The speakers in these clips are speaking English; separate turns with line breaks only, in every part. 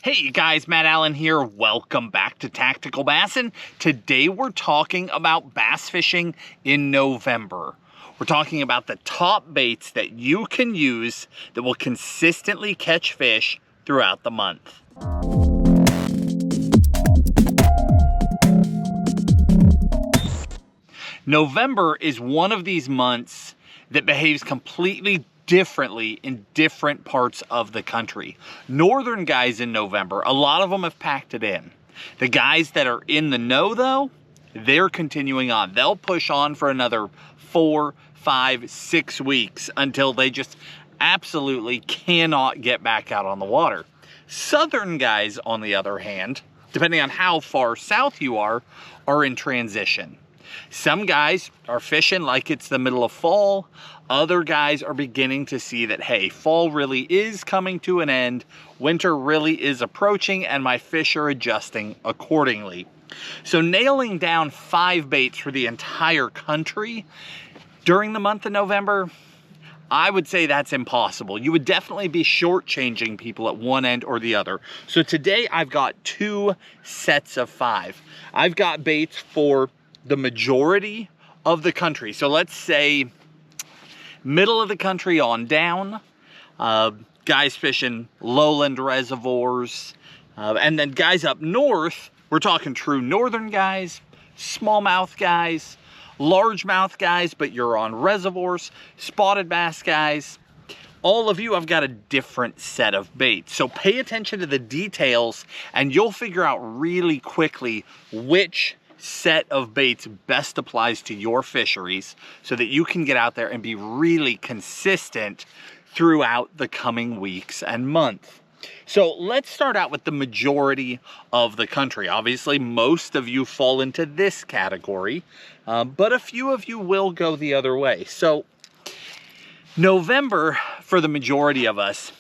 Hey guys, Matt Allen here. Welcome back to Tactical Bassin. Today we're talking about bass fishing in November. We're talking about the top baits that you can use that will consistently catch fish throughout the month. November is one of these months that behaves completely differently in different parts of the country. Northern guys in November, a lot of them have packed it in. The guys that are in the know though, they're continuing on. They'll push on for another 4, 5, 6 weeks until they just absolutely cannot get back out on the water. Southern guys, on the other hand, depending on how far south you are in transition. Some guys are fishing like it's the middle of fall. Other guys are beginning to see that, hey, fall really is coming to an end. Winter really is approaching and my fish are adjusting accordingly. So nailing down 5 baits for the entire country during the month of November, I would say that's impossible. You would definitely be shortchanging people at one end or the other. So today I've got 2 sets of 5. I've got baits for the majority of the country. So let's say middle of the country on down, guys fishing lowland reservoirs, and then guys up north, we're talking true northern guys, smallmouth guys, largemouth guys, but you're on reservoirs, spotted bass guys. All of you have got a different set of baits. So pay attention to the details and you'll figure out really quickly which set of baits best applies to your fisheries so that you can get out there and be really consistent throughout the coming weeks and month. So let's start out with the majority of the country. Obviously, most of you fall into this category, but a few of you will go the other way. So November, for the majority of us,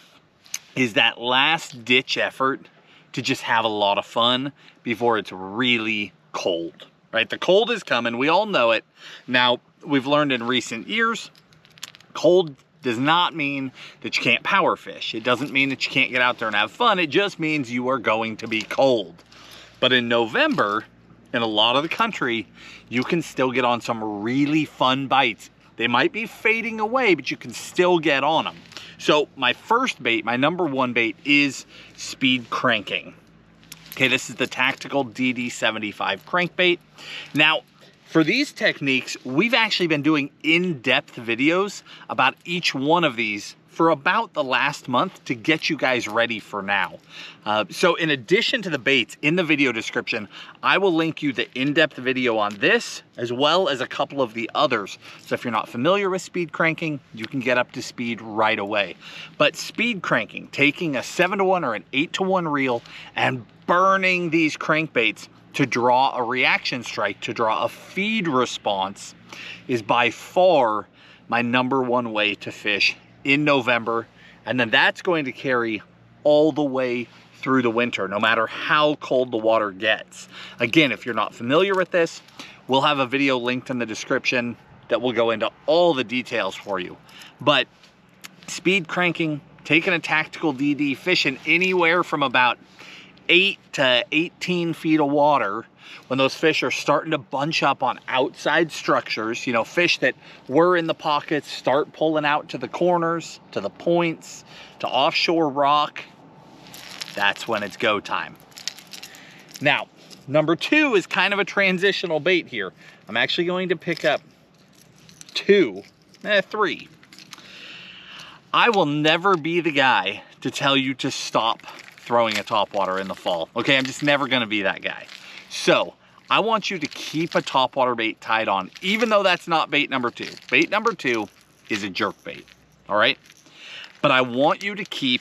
is that last ditch effort to just have a lot of fun before it's really cold, right? The cold is coming. We all know it. Now, we've learned in recent years, cold does not mean that you can't power fish. It doesn't mean that you can't get out there and have fun. It just means you are going to be cold. But in November, in a lot of the country, you can still get on some really fun bites. They might be fading away, but you can still get on them. So my first bait, my number 1 bait, is speed cranking. Okay, this is the Tactical DD75 crankbait. Now, for these techniques, we've actually been doing in-depth videos about each one of these for about the last month to get you guys ready for now. So in addition to the baits, in the video description, I will link you the in-depth video on this, as well as a couple of the others. So if you're not familiar with speed cranking, you can get up to speed right away. But speed cranking, taking a 7-to-1 or an 8-to-1 reel and burning these crankbaits to draw a reaction strike, to draw a feed response, is by far my number 1 way to fish in November. And then that's going to carry all the way through the winter, no matter how cold the water gets. Again, if you're not familiar with this, we'll have a video linked in the description that will go into all the details for you. But speed cranking, taking a tactical DD, fishing anywhere from about 8 to 18 feet of water, when those fish are starting to bunch up on outside structures, you know, fish that were in the pockets start pulling out to the corners, to the points, to offshore rock, that's when it's go time. Now, number 2 is kind of a transitional bait here. I'm actually going to pick up 3. I will never be the guy to tell you to stop throwing a topwater in the fall. Okay, I'm just never gonna be that guy. So I want you to keep a topwater bait tied on, even though that's not bait number 2. Bait number 2 is a jerkbait, all right? But I want you to keep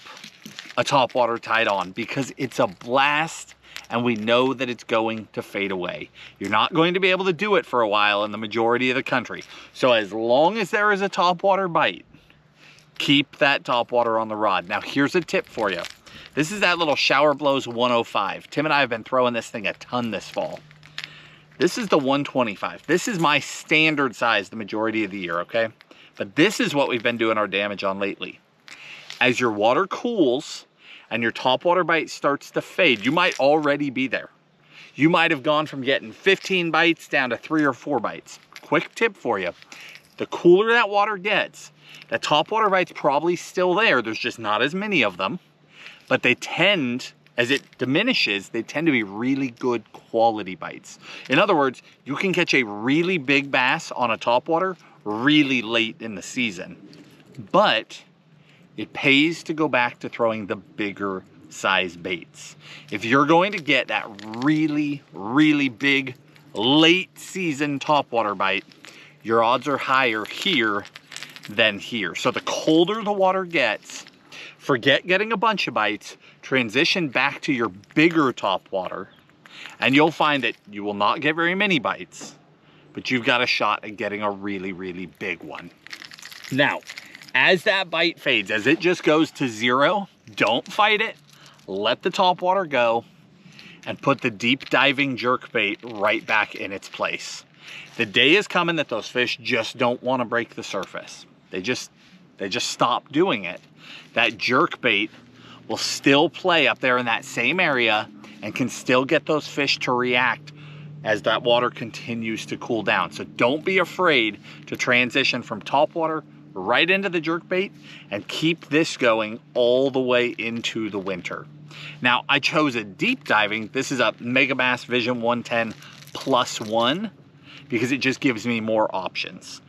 a topwater tied on because it's a blast and we know that it's going to fade away. You're not going to be able to do it for a while in the majority of the country. So as long as there is a topwater bite, keep that topwater on the rod. Now here's a tip for you. This is that little Shower Blows 105. Tim and I have been throwing this thing a ton this fall. This is the 125. This is my standard size the majority of the year, okay? But this is what we've been doing our damage on lately. As your water cools and your topwater bite starts to fade, you might already be there. You might have gone from getting 15 bites down to 3 or 4 bites. Quick tip for you. The cooler that water gets, that topwater bite's probably still there. There's just not as many of them, but they tend, as it diminishes, they tend to be really good quality bites. In other words, you can catch a really big bass on a topwater really late in the season, but it pays to go back to throwing the bigger size baits. If you're going to get that really, really big late season topwater bite, your odds are higher here than here. So the colder the water gets, forget getting a bunch of bites, transition back to your bigger topwater, and you'll find that you will not get very many bites, but you've got a shot at getting a really, really big one. Now, as that bite fades, as it just goes to 0, don't fight it. Let the topwater go and put the deep diving jerkbait right back in its place. The day is coming that those fish just don't want to break the surface. They just stop doing it. That jerkbait will still play up there in that same area and can still get those fish to react as that water continues to cool down. So don't be afraid to transition from topwater right into the jerkbait and keep this going all the way into the winter. Now, I chose a deep diving. This is a Megabass Vision 110 +1 because it just gives me more options.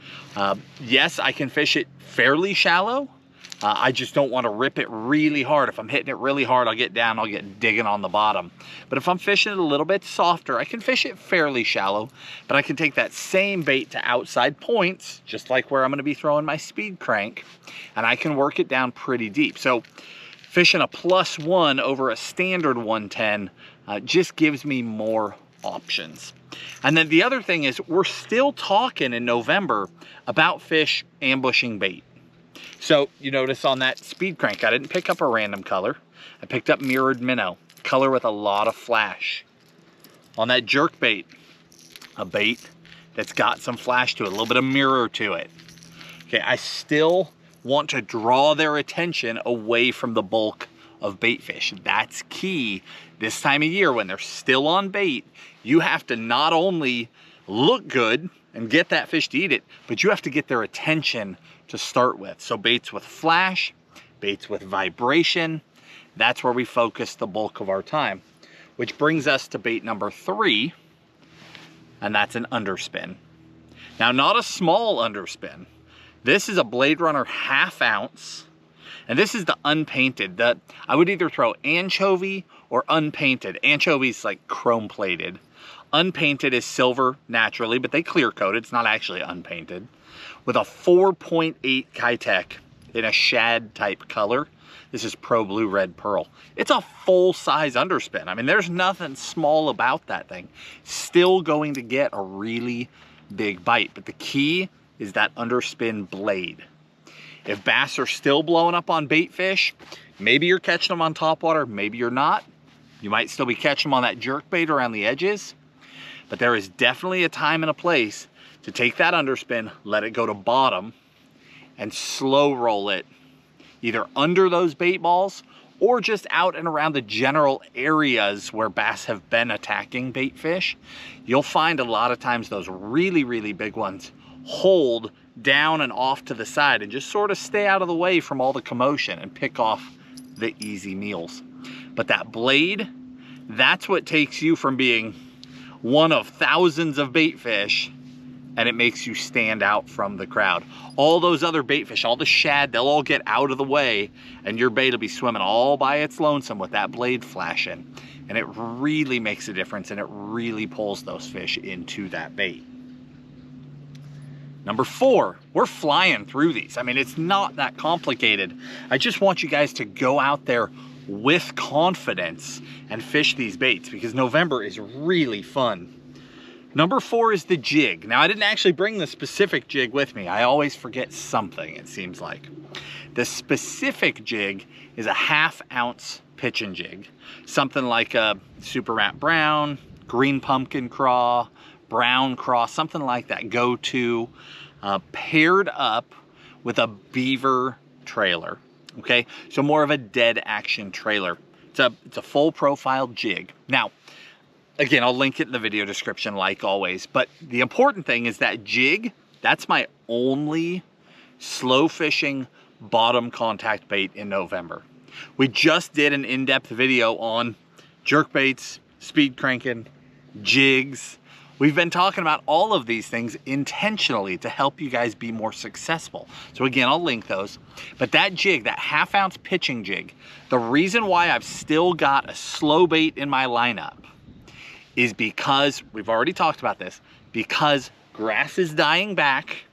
Yes, I can fish it fairly shallow. I just don't want to rip it really hard. If I'm hitting it really hard, I'll get down, I'll get digging on the bottom. But if I'm fishing it a little bit softer, I can fish it fairly shallow, but I can take that same bait to outside points, just like where I'm going to be throwing my speed crank, and I can work it down pretty deep. So fishing a +1 over a standard 110 just gives me more options. And then the other thing is, we're still talking in November about fish ambushing bait. So you notice on that speed crank, I didn't pick up a random color. I picked up mirrored minnow, color with a lot of flash. On that jerkbait, a bait that's got some flash to it, a little bit of mirror to it. Okay, I still want to draw their attention away from the bulk of bait fish. That's key this time of year when they're still on bait. You have to not only look good and get that fish to eat it, but you have to get their attention to start with. So baits with flash, baits with vibration, that's where we focus the bulk of our time. Which brings us to bait number 3, and that's an underspin. Now, not a small underspin. This is a Blade Runner 1/2 ounce, and this is the unpainted. I would either throw anchovy or unpainted. Anchovy's like chrome plated. Unpainted is silver naturally, but they clear coat it. It's not actually unpainted. With a 4.8 Kitech in a shad type color. This is Pro Blue Red Pearl. It's a full size underspin. I mean, there's nothing small about that thing. Still going to get a really big bite, but the key is that underspin blade. If bass are still blowing up on bait fish, maybe you're catching them on topwater, maybe you're not. You might still be catching them on that jerkbait around the edges, but there is definitely a time and a place to take that underspin, let it go to bottom, and slow roll it either under those bait balls or just out and around the general areas where bass have been attacking bait fish. You'll find a lot of times those really, really big ones hold down and off to the side and just sort of stay out of the way from all the commotion and pick off the easy meals. But that blade, that's what takes you from being one of thousands of bait fish, and it makes you stand out from the crowd. All those other bait fish, all the shad, they'll all get out of the way, and your bait will be swimming all by its lonesome with that blade flashing. And it really makes a difference, and it really pulls those fish into that bait. Number 4, we're flying through these. I mean, it's not that complicated. I just want you guys to go out there with confidence and fish these baits, because November is really fun. Number 4 is the jig. Now, I didn't actually bring the specific jig with me. I always forget something, it seems like. The specific jig is a 1/2 ounce pitching jig. Something like a Super Rat Brown, Green Pumpkin Craw, Brown Craw, something like that. Go-to, paired up with a beaver trailer. Okay, so more of a dead action trailer. It's a full profile jig. Now, again, I'll link it in the video description like always, but the important thing is that jig, that's my only slow fishing bottom contact bait in November. We just did an in-depth video on jerkbaits, speed cranking, jigs. We've been talking about all of these things intentionally to help you guys be more successful. So again, I'll link those. But that jig, that 1/2 ounce pitching jig, the reason why I've still got a slow bait in my lineup is because, we've already talked about this, because grass is dying back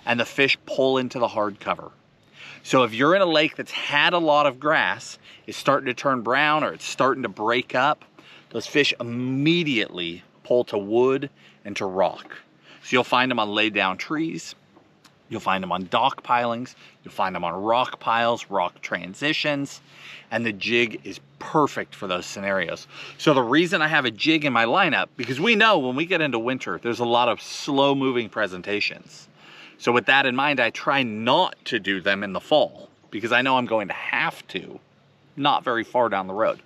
and the fish pull into the hard cover. So if you're in a lake that's had a lot of grass, it's starting to turn brown or it's starting to break up, those fish immediately pull to wood and to rock. So you'll find them on laid down trees, you'll find them on dock pilings, you'll find them on rock piles, rock transitions, and the jig is perfect for those scenarios. So the reason I have a jig in my lineup, because we know when we get into winter, there's a lot of slow moving presentations. So with that in mind, I try not to do them in the fall because I know I'm going to have to, not very far down the road.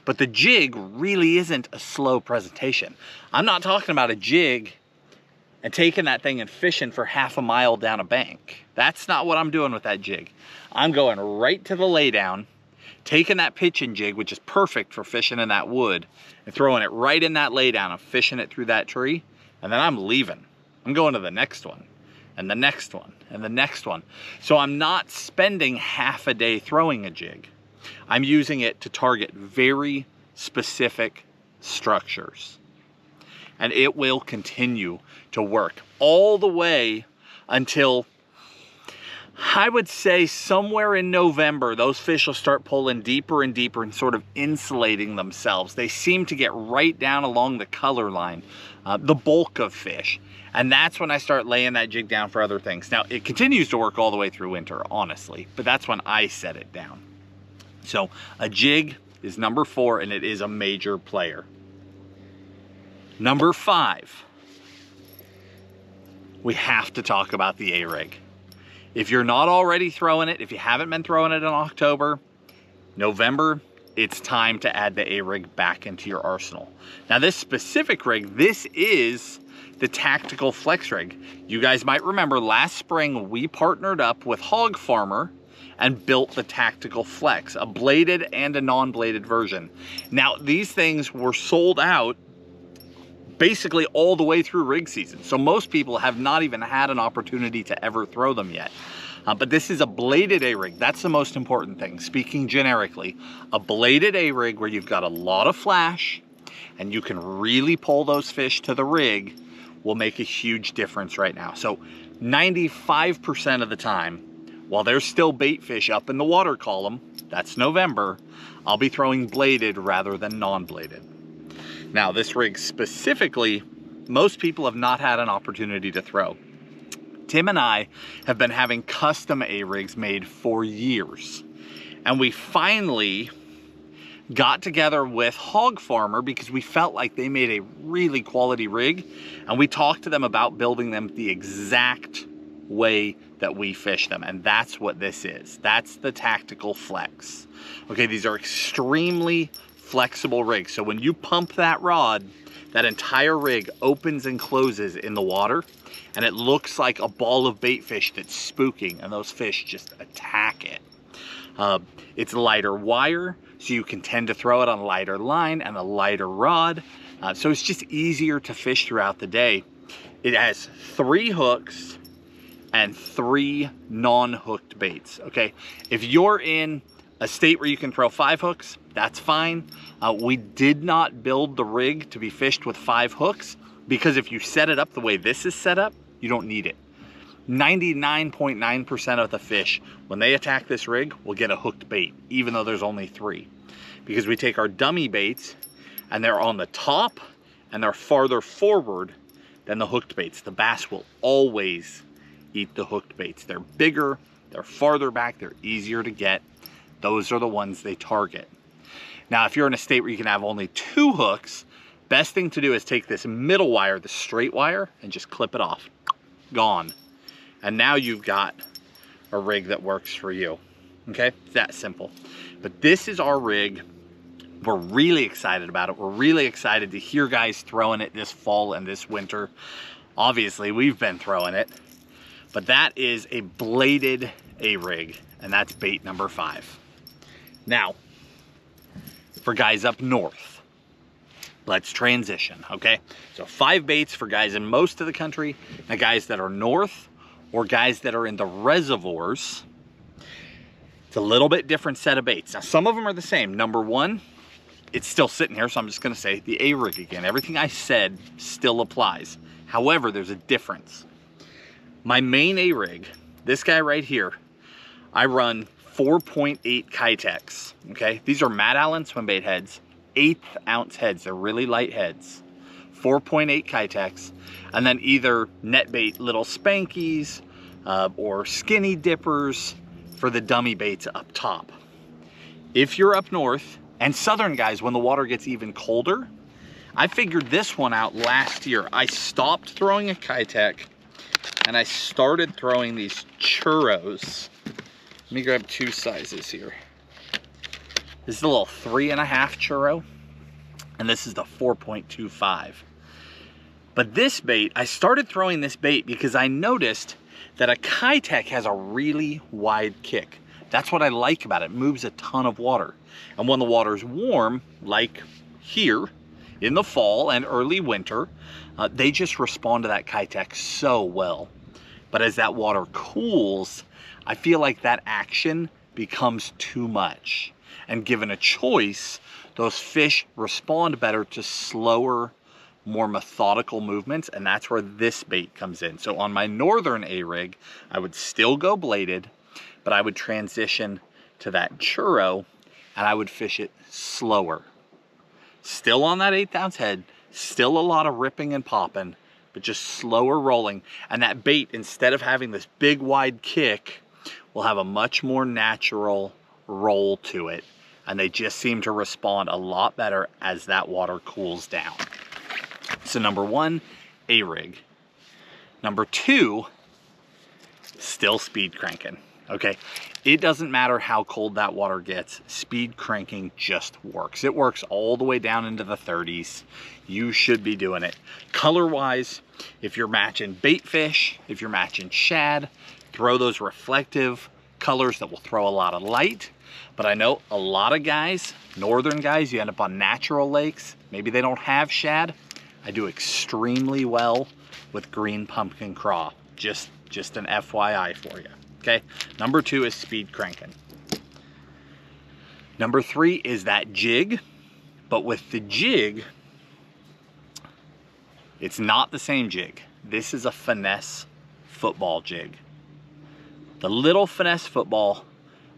But the jig really isn't a slow presentation. I'm not talking about a jig and taking that thing and fishing for 1/2 mile down a bank. That's not what I'm doing with that jig. I'm going right to the laydown, taking that pitching jig, which is perfect for fishing in that wood, and throwing it right in that laydown and fishing it through that tree, and then I'm leaving. I'm going to the next one, and the next one, and the next one. So I'm not spending 1/2 a day throwing a jig. I'm using it to target very specific structures. And it will continue to work all the way until, I would say somewhere in November, those fish will start pulling deeper and deeper and sort of insulating themselves. They seem to get right down along the color line, the bulk of fish. And that's when I start laying that jig down for other things. Now, it continues to work all the way through winter, honestly, but that's when I set it down. So a jig is number 4, and it is a major player. Number 5, we have to talk about the A-rig. If you're not already throwing it, if you haven't been throwing it in October, November, it's time to add the A-rig back into your arsenal. Now this specific rig, this is the Tactical Flex rig. You guys might remember last spring we partnered up with Hog Farmer and built the Tactical Flex, a bladed and a non-bladed version. Now these things were sold out basically all the way through rig season. So most people have not even had an opportunity to ever throw them yet. But this is a bladed A-rig. That's the most important thing. Speaking generically, a bladed A-rig where you've got a lot of flash and you can really pull those fish to the rig will make a huge difference right now. So 95% of the time, while there's still bait fish up in the water column, that's November, I'll be throwing bladed rather than non-bladed. Now this rig specifically, most people have not had an opportunity to throw. Tim and I have been having custom A-rigs made for years. And we finally got together with Hog Farmer because we felt like they made a really quality rig. And we talked to them about building them the exact way that we fish them. And that's what this is. That's the Tactical Flex. Okay, these are extremely flexible rigs. So when you pump that rod, that entire rig opens and closes in the water, and it looks like a ball of bait fish that's spooking, and those fish just attack it. It's lighter wire, so you can tend to throw it on a lighter line and a lighter rod. So it's just easier to fish throughout the day. It has 3 hooks and 3 non-hooked baits, okay? If you're in a state where you can throw 5 hooks, that's fine. We did not build the rig to be fished with 5 hooks because if you set it up the way this is set up, you don't need it. 99.9% of the fish, when they attack this rig, will get a hooked bait, even though there's only 3. Because we take our dummy baits and they're on the top and they're farther forward than the hooked baits. The bass will always eat the hooked baits. They're bigger, they're farther back, they're easier to get. Those are the ones they target. Now, if you're in a state where you can have only 2 hooks, best thing to do is take this middle wire, the straight wire, and just clip it off. Gone. And now you've got a rig that works for you. Okay, it's that simple. But this is our rig. We're really excited about it. We're really excited to hear guys throwing it this fall and this winter. Obviously, we've been throwing it, but that is a bladed A-rig, and that's bait number 5. Now, for guys up north, let's transition, okay? So 5 baits for guys in most of the country, and guys that are north or guys that are in the reservoirs. It's a little bit different set of baits. Now, some of them are the same. Number 1, it's still sitting here, so I'm just gonna say the A-rig again. Everything I said still applies. However, there's a difference. My main A-rig, this guy right here, I run 4.8 Kitex, okay? These are Matt Allen swimbait heads, 1/8 ounce heads. They're really light heads. 4.8 Kitex, and then either net bait little spankies or skinny dippers for the dummy baits up top. If you're up north, and southern guys, when the water gets even colder, I figured this one out last year. I stopped throwing a Kitec and I started throwing these churros. Let me grab 2 sizes here. This is a little 3.5 churro, and this is the 4.25. But this bait, I started throwing this bait because I noticed that a Kitec has a really wide kick. That's what I like about it. It moves a ton of water. And when the water's warm, like here in the fall and early winter, they just respond to that Kitec so well. But as that water cools, I feel like that action becomes too much. And given a choice, those fish respond better to slower, more methodical movements, and that's where this bait comes in. So on my northern A-rig, I would still go bladed, but I would transition to that churro and I would fish it slower. Still on that 1/8 ounce head, still a lot of ripping and popping, but just slower rolling. And that bait, instead of having this big wide kick, will have a much more natural roll to it. And they just seem to respond a lot better as that water cools down. So number 1, A-rig. Number 2, still speed cranking. Okay, it doesn't matter how cold that water gets, speed cranking just works. It works all the way down into the 30s. You should be doing it. Color-wise, if you're matching bait fish, if you're matching shad, throw those reflective colors that will throw a lot of light. But I know a lot of guys, northern guys, you end up on natural lakes, maybe they don't have shad. I do extremely well with green pumpkin craw. Just an FYI for you. Okay, number 2 is speed cranking. Number 3 is that jig, but with the jig, it's not the same jig. This is a Finesse football jig. The little Finesse football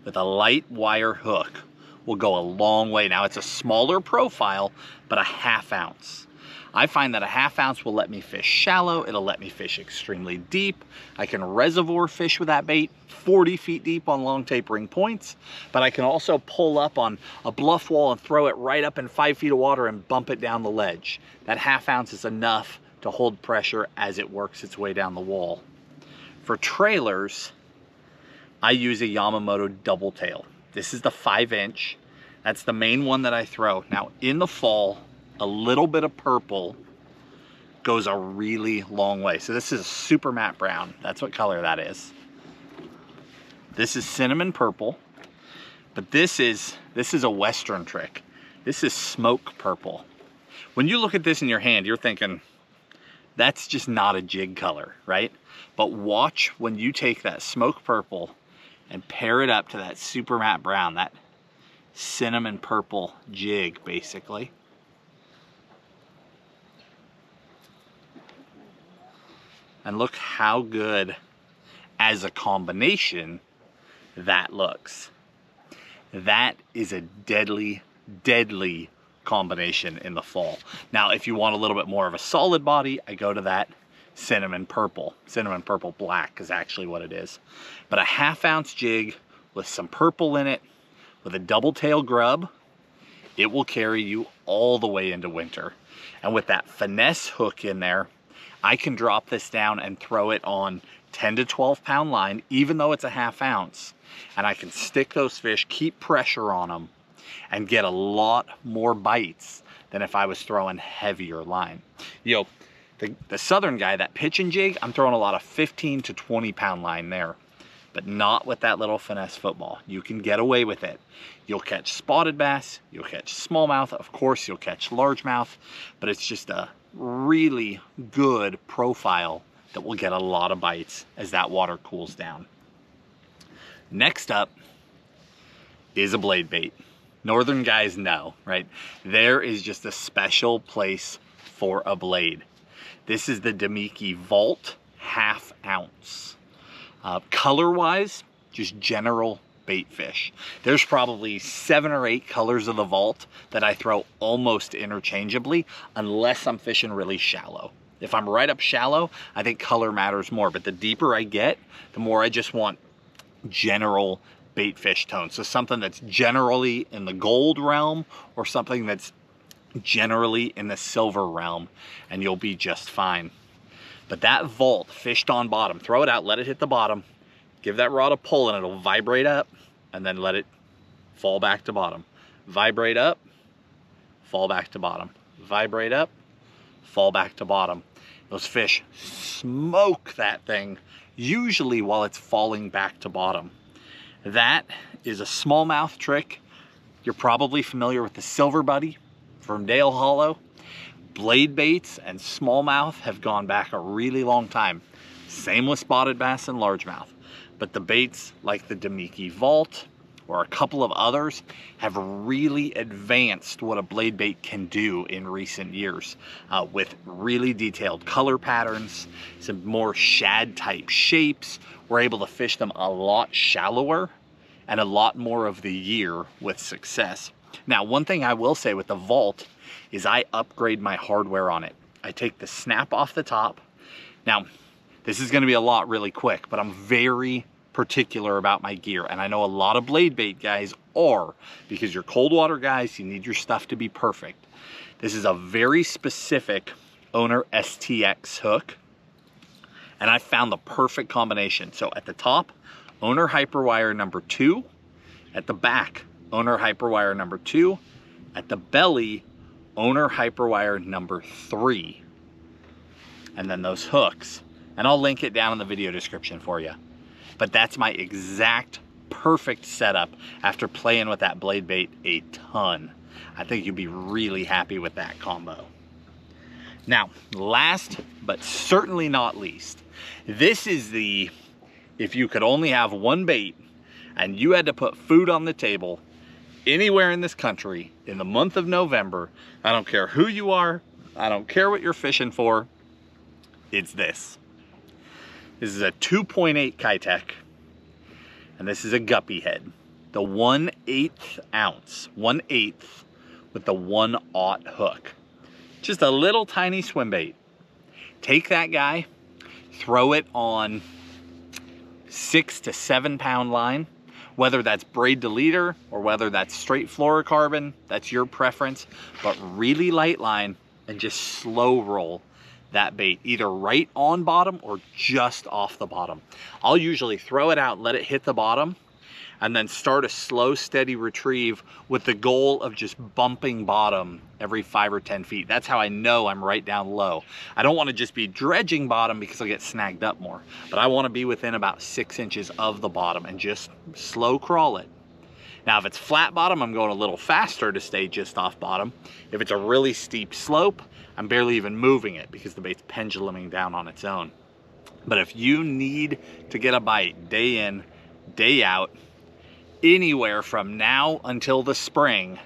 with a light wire hook will go a long way. Now it's a smaller profile, but a 1/2 ounce. I find that a 1/2 ounce will let me fish shallow. It'll let me fish extremely deep. I can reservoir fish with that bait 40 feet deep on long tapering points, but I can also pull up on a bluff wall and throw it right up in 5 feet of water and bump it down the ledge. That 1/2 ounce is enough to hold pressure as it works its way down the wall. For trailers, I use a Yamamoto double tail. This is the 5-inch. That's the main one that I throw. Now in the fall, a little bit of purple goes a really long way. So this is super matte brown. That's what color that is. This is cinnamon purple, but this is a Western trick. This is smoke purple. When you look at this in your hand, you're thinking, that's just not a jig color, right? But watch when you take that smoke purple and pair it up to that super matte brown, that cinnamon purple jig, basically. And look how good as a combination that looks. That is a deadly, deadly combination in the fall. Now, if you want a little bit more of a solid body, I go to that cinnamon purple. Cinnamon purple black is actually what it is. But a 1/2 ounce jig with some purple in it, with a double tail grub, it will carry you all the way into winter. And with that Finesse hook in there, I can drop this down and throw it on 10 to 12 pound line, even though it's a 1/2 ounce. and I can stick those fish, keep pressure on them, and get a lot more bites than if I was throwing heavier line. You know, the southern guy, that pitch and jig, I'm throwing a lot of 15 to 20 pound line there, but not with that little finesse football. You can get away with it. You'll catch spotted bass, you'll catch smallmouth, of course you'll catch largemouth, but it's just a really good profile that will get a lot of bites as that water cools down. Next up is a blade bait. Northern guys know, right? There is just a special place for a blade. This is the Damiki Vault half ounce. Color-wise, just general bait fish. There's probably 7 or 8 colors of the Vault that I throw almost interchangeably, unless I'm fishing really shallow. If I'm right up shallow, I think color matters more, but the deeper I get, the more I just want general bait fish tone. So something that's generally in the gold realm or something that's generally in the silver realm, and you'll be just fine. But that Vault fished on bottom, throw it out, let it hit the bottom, give that rod a pull and it'll vibrate up, and then let it fall back to bottom. Vibrate up, fall back to bottom. Vibrate up, fall back to bottom. Those fish smoke that thing, usually while it's falling back to bottom. That is a smallmouth trick. You're probably familiar with the Silver Buddy from Dale Hollow. Blade baits and smallmouth have gone back a really long time. Same with spotted bass and largemouth. But the baits like the Damiki Vault or a couple of others have really advanced what a blade bait can do in recent years, with really detailed color patterns, some more shad type shapes. We're able to fish them a lot shallower and a lot more of the year with success. Now, one thing I will say with the Vault is I upgrade my hardware on it. I take the snap off the top. Now, this is gonna be a lot really quick, but I'm very particular about my gear, and I know a lot of blade bait guys are, because you're cold water guys, you need your stuff to be perfect. This is a very specific Owner STX hook, and I found the perfect combination. So at the top, Owner Hyperwire number 2, at the back, Owner Hyperwire number 2, at the belly, Owner Hyperwire number 3, and then those hooks, and I'll link it down in the video description for you. But that's my exact perfect setup after playing with that blade bait a ton. I think you'd be really happy with that combo. Now, last but certainly not least, this is the, if you could only have one bait and you had to put food on the table anywhere in this country in the month of November, I don't care who you are, I don't care what you're fishing for, it's this. This is a 2.8 Kitek, and this is a guppy head. The 1/8 ounce, 1/8 with the 1/0 hook. Just a little tiny swim bait. Take that guy, throw it on 6 to 7 pound line, whether that's braid to leader or whether that's straight fluorocarbon, that's your preference, but really light line and just slow roll that bait, either right on bottom or just off the bottom. I'll usually throw it out, let it hit the bottom, and then start a slow, steady retrieve with the goal of just bumping bottom every 5 or 10 feet. That's how I know I'm right down low. I don't want to just be dredging bottom because I'll get snagged up more, but I want to be within about 6 inches of the bottom and just slow crawl it. Now, if it's flat bottom, I'm going a little faster to stay just off bottom. If it's a really steep slope, I'm barely even moving it because the bait's penduluming down on its own. But if you need to get a bite day in, day out, anywhere from now until the spring,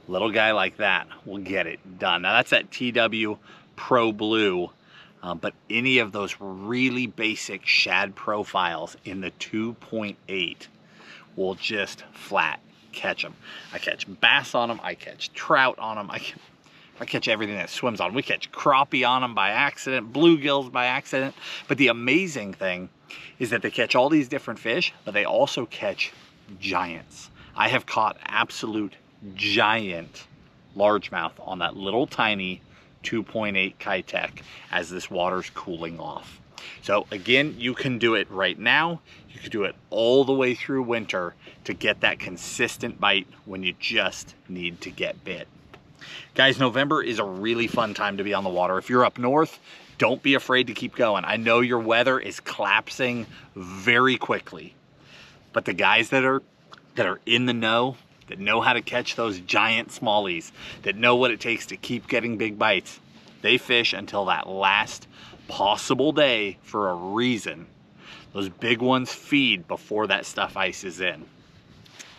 little guy like that will get it done. Now that's that TW Pro Blue, but any of those really basic shad profiles in the 2.8 will just flat catch them. I catch bass on them, I catch trout on them, I catch everything that swims on them. We catch crappie on them by accident, bluegills by accident. But the amazing thing is that they catch all these different fish, but they also catch giants. I have caught absolute giant largemouth on that little tiny 2.8 Kitek as this water's cooling off. So again, you can do it right now. You can do it all the way through winter to get that consistent bite when you just need to get bit. Guys, November is a really fun time to be on the water. If you're up north, don't be afraid to keep going. I know your weather is collapsing very quickly, but the guys that are in the know, that know how to catch those giant smallies, that know what it takes to keep getting big bites, they fish until that last possible day for a reason. Those big ones feed before that stuff ices in.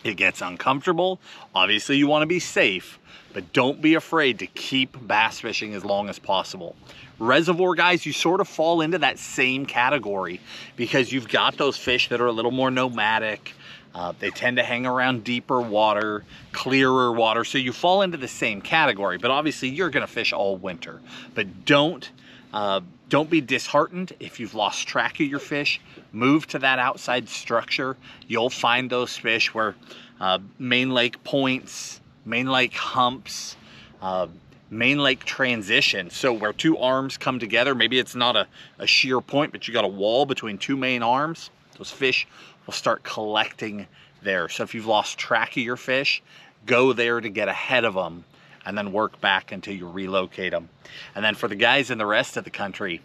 It gets uncomfortable. Obviously you want to be safe, but don't be afraid to keep bass fishing as long as possible. Reservoir guys, you sort of fall into that same category because you've got those fish that are a little more nomadic. They tend to hang around deeper water, clearer water, so you fall into the same category, but obviously you're gonna fish all winter. But don't be disheartened if you've lost track of your fish. Move to that outside structure. You'll find those fish where main lake points, main lake humps, main lake transition. So where two arms come together, maybe it's not a sheer point, but you got a wall between two main arms, those fish will start collecting there. So if you've lost track of your fish, go there to get ahead of them and then work back until you relocate them. And then for the guys in the rest of the country,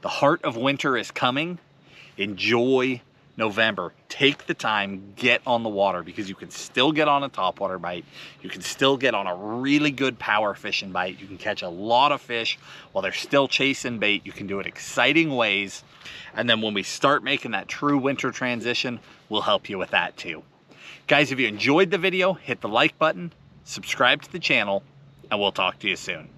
the heart of winter is coming. Enjoy November. Take the time, get on the water, because you can still get on a topwater bite. You can still get on a really good power fishing bite. You can catch a lot of fish while they're still chasing bait. You can do it exciting ways. And then when we start making that true winter transition, we'll help you with that too. Guys, if you enjoyed the video, hit the like button, subscribe to the channel, and we'll talk to you soon.